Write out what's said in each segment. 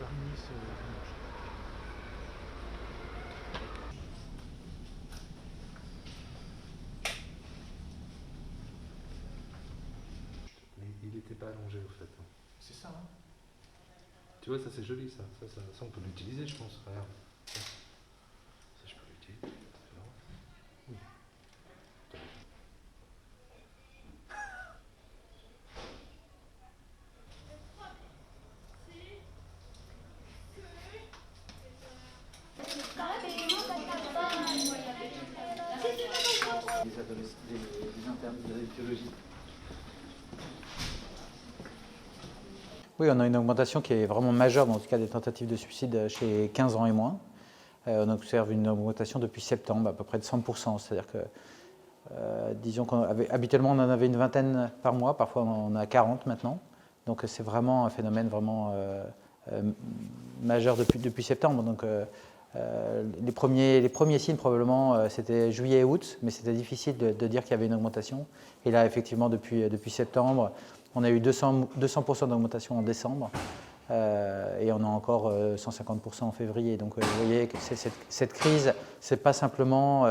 Paris-Nice dimanche. Il n'était pas allongé au fait. C'est ça, hein? Tu vois, ça c'est joli ça. Ça on peut l'utiliser, je pense. Regarde. Ça, je peux l'utiliser. Oui. des internes de l'éthiologie. Oui, on a une augmentation qui est vraiment majeure, dans le cas des tentatives de suicide chez 15 ans et moins. On observe une augmentation depuis septembre, à peu près de 100%. C'est-à-dire que, disons qu'habituellement on en avait une vingtaine par mois, parfois on en a 40 maintenant. Donc c'est vraiment un phénomène vraiment majeur depuis septembre. Donc, les premiers signes probablement c'était juillet et août, mais c'était difficile de dire qu'il y avait une augmentation. Et là effectivement depuis septembre, on a eu 200% d'augmentation en décembre et on a encore 150% en février. Donc vous voyez que cette crise, c'est pas simplement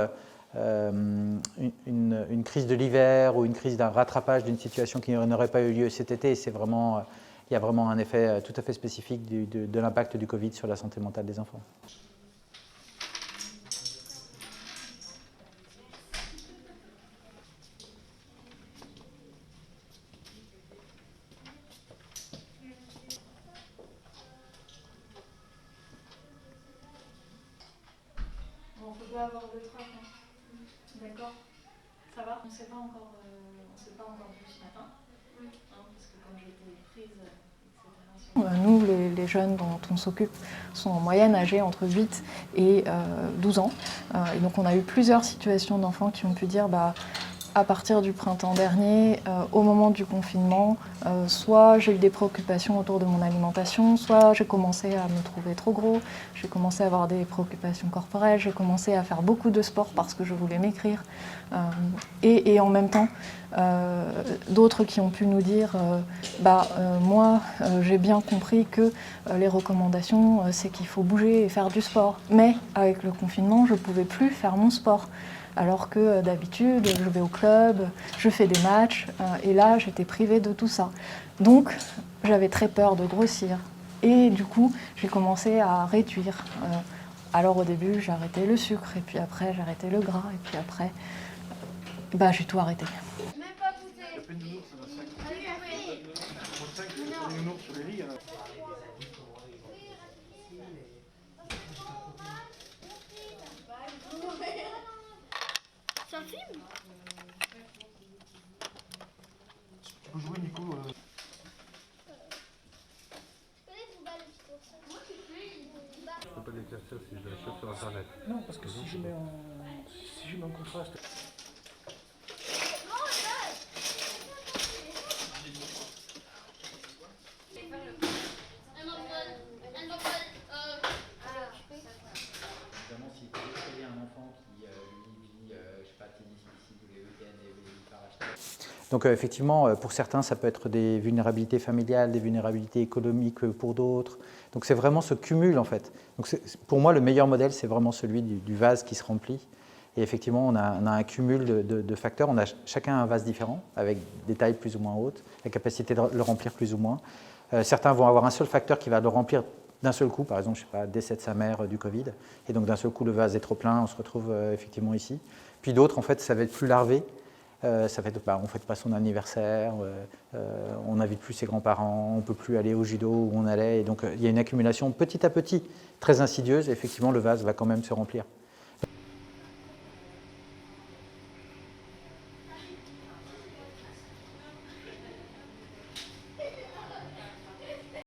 une crise de l'hiver ou une crise d'un rattrapage d'une situation qui n'aurait pas eu lieu cet été. C'est vraiment, il y a vraiment un effet tout à fait spécifique de l'impact du Covid sur la santé mentale des enfants. On ne peut pas avoir le trac, hein. D'accord. Ça va? On ne s'est pas encore vu ce matin, hein, parce que quand j'étais prise, etc. Nous, les jeunes dont on s'occupe sont en moyenne âgés entre 8 et 12 ans. Et donc on a eu plusieurs situations d'enfants qui ont pu dire à partir du printemps dernier, au moment du confinement, soit j'ai eu des préoccupations autour de mon alimentation, soit j'ai commencé à me trouver trop gros, j'ai commencé à avoir des préoccupations corporelles, j'ai commencé à faire beaucoup de sport parce que je voulais maigrir. Et en même temps, d'autres qui ont pu nous dire moi, j'ai bien compris que les recommandations, c'est qu'il faut bouger et faire du sport. Mais avec le confinement, je ne pouvais plus faire mon sport. Alors que d'habitude, je vais au club, je fais des matchs, et là, j'étais privée de tout ça. Donc, j'avais très peur de grossir. Et du coup, j'ai commencé à réduire. Alors au début, j'ai arrêté le sucre, et puis après, j'ai arrêté le gras, et puis après, j'ai tout arrêté. Il n'y a pas de nounours, ça va 5. Pour 5, il y a des nounours sur les lits. Alors. Ça filme? Tu peux jouer, Nico. Je peux pas l'éclaircir si je l'achète sur internet. Non, parce que si je mets en contraste. Évidemment, si vous voyez un enfant qui lui dit, je sais pas, tennis ici tous les week-ends et il part acheter. Donc effectivement, pour certains, ça peut être des vulnérabilités familiales, des vulnérabilités économiques pour d'autres. Donc c'est vraiment ce cumul en fait. Donc pour moi, le meilleur modèle, c'est vraiment celui du vase qui se remplit. Et effectivement, on a un cumul de facteurs. On a chacun un vase différent, avec des tailles plus ou moins hautes, la capacité de le remplir plus ou moins. Certains vont avoir un seul facteur qui va le remplir d'un seul coup, par exemple, je sais pas, décès de sa mère du Covid, et donc d'un seul coup le vase est trop plein, on se retrouve effectivement ici. Puis d'autres, en fait, ça va être plus larvé. Ça fait, on ne fête pas son anniversaire, on n'invite plus ses grands-parents, on ne peut plus aller au judo où on allait, et donc il y a une accumulation petit à petit très insidieuse, et effectivement le vase va quand même se remplir.